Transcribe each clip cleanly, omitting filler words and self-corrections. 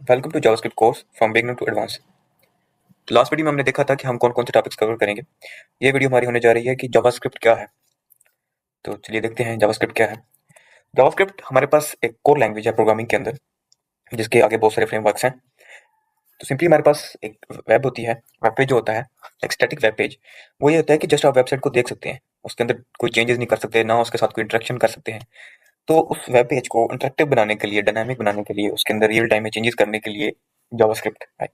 Welcome to JavaScript course from beginner to advance. Last video में हमने देखा था कि हम कौन कौन से टॉपिक्स कवर करेंगे। ये वीडियो हमारी होने जा रही है कि जावास्क्रिप्ट क्या है। तो चलिए देखते हैं जावास्क्रिप्ट क्या है। जावास्क्रिप्ट हमारे पास एक कोर लैंग्वेज है प्रोग्रामिंग के अंदर, जिसके आगे बहुत सारे फ्रेमवर्क्स हैं। तो सिंपली हमारे पास एक वेब होती है, वेब पेज जो होता है, एक स्टैटिक वेब पेज। वो ये होता है कि जस्ट आप वेबसाइट को देख सकते हैं, उसके अंदर कोई चेंजेस नहीं कर सकते, ना उसके साथ कोई इंटरेक्शन कर सकते हैं। तो उस वेब पेज को इंटरेक्टिव बनाने के लिए, डायनामिक बनाने के लिए, उसके अंदर रियल टाइम में चेंजेस करने के लिए जावास्क्रिप्ट है।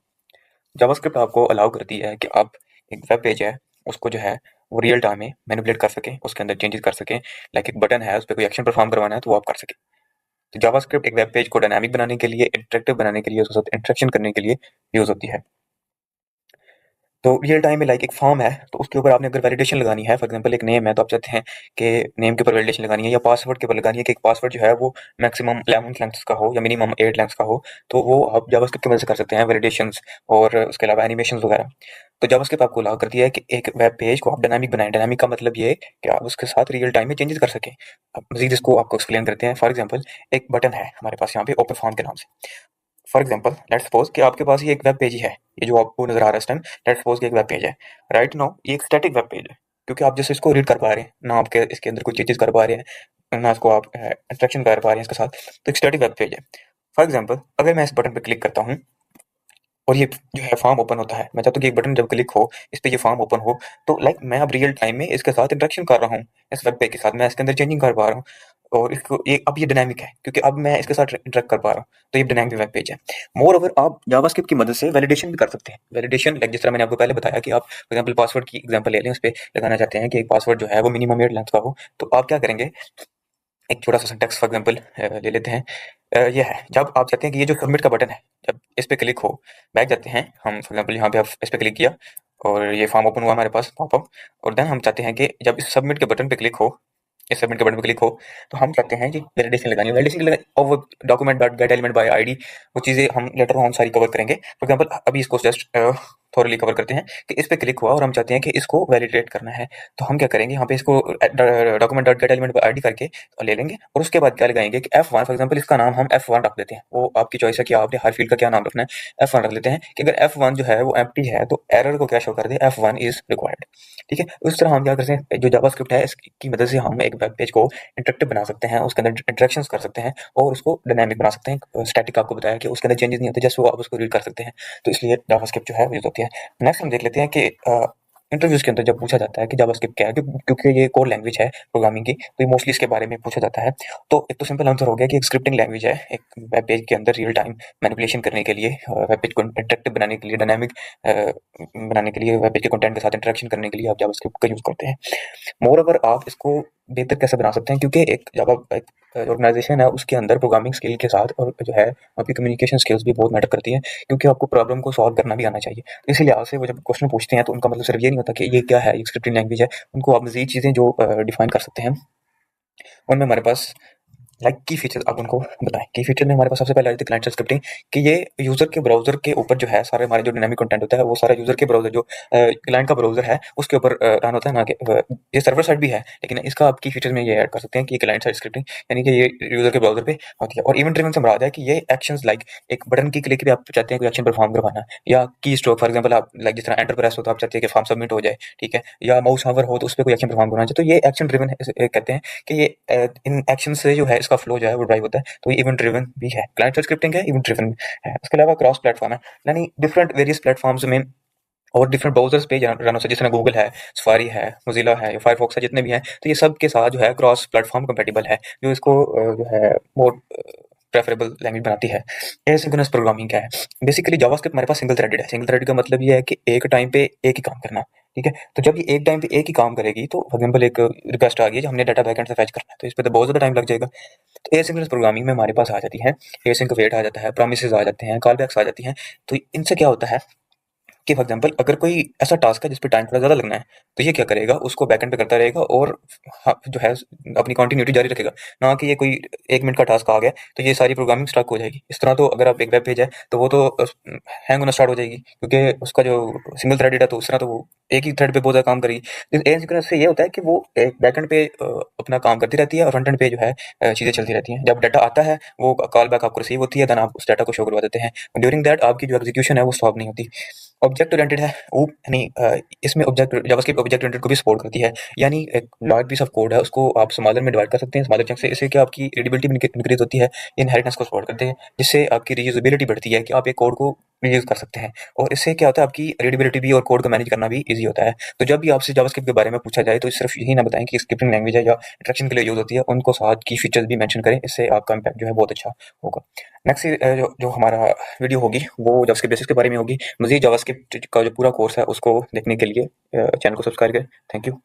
जावास्क्रिप्ट आपको अलाउ करती है कि आप एक वेब पेज है, उसको जो है वो रियल टाइम में मैनिपुलेट कर सकें, उसके अंदर चेंजेस कर सकें। लाइक एक बटन है, उस पे कोई एक्शन परफॉर्म करवाना है तो वो आप कर सकें। तो जावास्क्रिप्ट एक वेब पेज को डायनामिक बनाने के लिए, इंटरेक्टिव बनाने के लिए, उसके साथ इंटरेक्शन करने के लिए यूज होती है। तो रियल टाइम में लाइक एक फॉर्म है, तो उसके ऊपर आपने अगर वैलिडेशन लगानी है, फॉर एग्जांपल एक नेम है, तो आप चाहते हैं कि नेम के ऊपर वैलिडेशन लगानी है, या पासवर्ड के ऊपर लगानी है कि एक पासवर्ड जो है वो मैक्सिमम 11 लेंथ्स का हो या मिनिमम 8 लेंथ्स का हो। तो वो आप जावास्क्रिप्ट की मदद से कर सकते हैं, वैलिडेशंस और उसके अलावा एनिमेशंस वगैरह। तो जावास्क्रिप्ट आपको अलाउ करती है कि एक वेब पेज को आप डायनामिक बनाएं। डायनामिक का मतलब ये है कि आप उसके साथ रियल टाइम में चेंजेस कर सकें। अब मजीद इसको आपको एक्सप्लेन करते हैं। फॉर एग्जाम्पल एक बटन है हमारे पास यहाँ पे ओपन फॉर्म के नाम से। फॉर एग्जाम्पल लेट्स सपोज कि आपके पास ये एक वेब पेज ही है, ये जो आपको नजर आ रहा है इस टाइम, लेट्स सपोज कि एक वेब पेज है। राइट नाउ ये एक स्टैटिक वेब पेज है, क्योंकि आप जैसे इसको रीड कर पा रहे हैं ना, आपके इसके अंदर कोई चीजें कर पा रहे हैं ना, इसको आप इंस्ट्रक्शन कर पा रहे हैं इसके साथ। तो एक स्टैटिक वेब पेज है। फॉर एग्जाम्पल अगर मैं इस बटन पर क्लिक करता हूँ और ये जो है फॉर्म ओपन होता है, मैं चाहता हूँ कि एक बटन जब क्लिक हो, इस पे ये फॉर्म ओपन हो, तो लाइक मैं अब रियल टाइम में इसके साथ इंटरेक्शन कर रहा हूँ, इस वेब पेज के साथ मैं इसके अंदर चेंजिंग कर पा रहा हूँ। और इसको ये अब ये डायनामिक है, क्योंकि अब मैं इसके साथ इंटरेक्ट कर पा रहा हूँ। तो ये डायनामिक वेब पेज है। मोर ओवर आप जावास्क्रिप्ट की मदद से वैलिडेशन भी कर सकते हैं। वैलिडेशन लाइक जिस तरह मैंने आपको पहले बताया कि आप फॉर एग्जाम्पल पासवर्ड की एग्जाम्पल ले लें, उस पर लगाना चाहते हैं कि एक पासवर्ड जो है वो मिनिमम 8 लेंथ का हो। तो आप क्या करेंगे, एक छोटा सा सिंटेक्स फॉर एग्जांपल ले लेते हैं। ये है, जब आप चाहते हैं कि ये जो सबमिट का बटन है, जब इस पे क्लिक हो, बैक जाते हैं हम। फॉर एग्जांपल यहाँ पे आप इस पे क्लिक किया और ये फॉर्म ओपन हुआ हमारे पास पॉपअप। और देन हम चाहते हैं कि जब इस सबमिट के बटन पे क्लिक हो, इस सबमिट के बटन पे क्लिक हो, तो हम चाहते हैं कि वैलिडेशन लगानी है। वैलिडेशन लगा और वो document dot gate element by ID, वो चीज़ें हम लेटर ऑन सारी कवर करेंगे। फॉर एग्जांपल अभी इसको जस्ट थोरली कवर करते हैं कि इस पे क्लिक हुआ और हम चाहते हैं कि इसको वैलिडेट करना है। तो हम क्या करेंगे, यहाँ पे इसको document dot gate element by ID करके ले लेंगे, और उसके बाद क्या लगाएंगे कि F1 फॉर एग्जांपल इसका नाम हम F1 रख देते हैं। वो आपकी चॉइस है कि आपने हर फील्ड का क्या नाम रखना है। F1 रख लेते हैं कि अगर F1 जो है वो एम्प्टी है तो एरर को क्या शो कर दे, F1 इज रिक्वायर्ड। ठीक है, उस तरह हम क्या करते हैं, जो जावास्क्रिप्ट है इसकी मदद से हम एक वेब पेज को इंटरेक्टिव बना सकते हैं, उसके अंदर इंटरेक्शंस कर सकते हैं और उसको डायनामिक बना सकते हैं। स्टैटिक आपको बताया कि उसके अंदर चेंजेस नहीं होते, जस्ट वो आप उसको रीड कर सकते हैं। तो इसलिए जावास्क्रिप्ट जो है यूज होती है। नेक्स्ट हम देख लेते हैं कि इंटरव्यूज के अंदर जब पूछा जाता है कि जावास्क्रिप्ट क्या है, क्योंकि ये कोर लैंग्वेज है प्रोग्रामिंग की, तो ये मोस्टली इसके बारे में पूछा जाता है। तो एक तो सिंपल आंसर हो गया कि एक स्क्रिप्टिंग लैंग्वेज है, एक वेब पेज के अंदर रियल टाइम मैनिपुलेशन करने के लिए, वेब पेज को इंटरेक्टिव बनाने के लिए, डायनामिक बनाने के लिए, वेब पेज के कंटेंट के साथ इंटरेक्शन करने के लिए आप जावास्क्रिप्ट का यूज करते हैं। मोर ओवर आप इसको बेहतर कैसे बना सकते हैं, क्योंकि एक जावा एक ऑर्गेनाइजेशन है, उसके अंदर प्रोग्रामिंग स्किल के साथ और जो है आपकी कम्युनिकेशन स्किल्स भी बहुत मैटर करती है, क्योंकि आपको प्रॉब्लम को सॉल्व करना भी आना चाहिए। तो इसी लिहाज से वो जब क्वेश्चन पूछते हैं तो उनका मतलब सिर्फ ये नहीं होता कि ये क्या है, ये स्क्रिप्टिंग लैंग्वेज है। उनको आप मजीद चीज़ें जो डिफाइन कर सकते हैं, उनमें हमारे पास लाइक की फीचर आप उनको बताएं। की फीचर में हमारे पास सबसे पहले आ जाती है क्लाइंट साइड स्क्रिप्टिंग, कि ये यूजर के ब्राउजर के ऊपर जो है सारे हमारे जो डायनामिक कंटेंट होता है वो सारा यूजर के ब्राउजर, जो क्लाइंट का ब्राउजर है उसके ऊपर रन होता है ना, कि ये सर्वर साइड भी है, लेकिन इसका आप की फीचर में ये ऐड कर सकते हैं कि ये क्लाइंट साइड स्क्रिप्टिंग, यानी कि ये यूजर के ब्राउजर पे होती है। और इवेंट ड्रिवन से मुराद है कि ये एक्शंस लाइक एक बटन की क्लिक भी आप चाहते हैं कोई एक्शन परफॉर्म करवाना, या की स्ट्रोक फॉर एग्जांपल आप लाइक जिस तरह एंटर प्रेस हो तो आप चाहते हैं कि फॉर्म सबमिट हो जाए, ठीक है, या माउस हावर हो तो उस पर कोई एक्शन परफॉर्म करना चाहिए, तो ये एक्शन ड्रिवन कहते हैं कि ये इन एक्शन से जो है इसका फ्लो जो है वो ड्राइव होता है। तो ये इवेंट ड्रिवन भी है, क्लाइंट साइड स्क्रिप्टिंग है, इवेंट ड्रिवन है। उसके अलावा क्रॉस प्लेटफॉर्म है, यानी डिफरेंट वेरियस प्लेटफॉर्म्स में और डिफरेंट ब्राउजर्स पे रन हो सकते, जिस तरह गूगल है, सफारी है, मोजिला है, फायरफॉक्स है, जितने भी हैं, तो ये सब के साथ जो है क्रॉस प्लेटफॉर्म कंपेटिबल है, जो इसको जो है मोर प्रेफरेबल लैंग्वेज बनाती है। एसिंक्रोनस प्रोग्रामिंग क्या है, बेसिकली जावास्क्रिप्ट हमारे पास सिंगल थ्रेडेड है। सिंगल थ्रेडेड का मतलब ये है कि एक टाइम पे एक ही काम करना, ठीक है। तो जब ये एक टाइम पे एक ही काम करेगी, तो फॉर एग्जांपल एक रिक्वेस्ट आ गई जो हमने डाटा बैकएंड से फैच करना है, तो इस पे तो बहुत ज़्यादा टाइम लग जाएगा। तो एसिंक्रोनस प्रोग्रामिंग में हमारे पास आ जाती है एसिंक वेट आ जाता है, प्रॉमिसेस आ जाते हैं, कॉलबैक्स आ जाती हैं। तो इनसे क्या होता है कि फॉर एग्जांपल अगर कोई ऐसा टास्क है जिस पे टाइम थोड़ा ज़्यादा लगना है, तो ये क्या करेगा, उसको बैकएंड पे करता रहेगा और जो है अपनी कंटिन्यूटी जारी रखेगा। ना कि ये कोई 1 मिनट का टास्क आ गया तो ये सारी प्रोग्रामिंग स्टक हो जाएगी। इस तरह तो अगर आप एक वेब पेज है तो वो तो हैंग होना स्टार्ट हो जाएगी, क्योंकि उसका जो सिंगल थ्रेडेड है, तो उस तरह तो वो एक ही थ्रेड पे बहुत ज़्यादा काम करेगी। एसिंक्रोनस से ये होता है कि वो एक बैकएंड पे अपना काम करती रहती है और फ्रंट एंड पे जो है चीज़ें चलती रहती हैं। जब डाटा आता है वो कॉल बैक आपको रिसीव होती है, देन आप उस डाटा को शो करवा देते हैं। ड्यूरिंग दैट आपकी जो एग्जीक्यूशन है वो स्टॉप नहीं होती। ऑब्जेक्ट ओरिएंटेड है वो नहीं, इसमें ऑब्जेक्ट जावास्क्रिप्ट ऑब्जेक्ट ओरिएंटेड को भी सपोर्ट करती है। यानी एक लार्ज पीस ऑफ कोड है उसको आप स्मॉलर में डिवाइड कर सकते हैं, स्मॉलर चंक से। इससे क्या आपकी रीडेबिलिटी भी इंक्रीज होती है, इनहेरिटेंस को सपोर्ट करते हैं, जिससे आपकी रीयूजेबिलिटी बढ़ती है कि आप एक कोड को रीयूज कर सकते हैं। और इससे क्या होता है आपकी रीडेबिलिटी भी और कोड को मैनेज करना भी ईजी होता है। तो जब भी आपसे जावास्क्रिप्ट के बारे में पूछा जाए तो सिर्फ यही ना बताएं कि स्क्रिप्टिंग लैंग्वेज है या इंटरेक्शन के लिए यूज होती है, उनको साथ की फीचर्स भी मेंशन करें। इससे आपका इम्पैक्ट जो है बहुत अच्छा होगा। नेक्स्ट जो हमारा वीडियो होगी वो जावास्क्रिप्ट बेसिक्स के बारे में होगी। मज़ीद जावास्क्रिप्ट का जो पूरा कोर्स है उसको देखने के लिए चैनल को सब्सक्राइब करें। Thank you.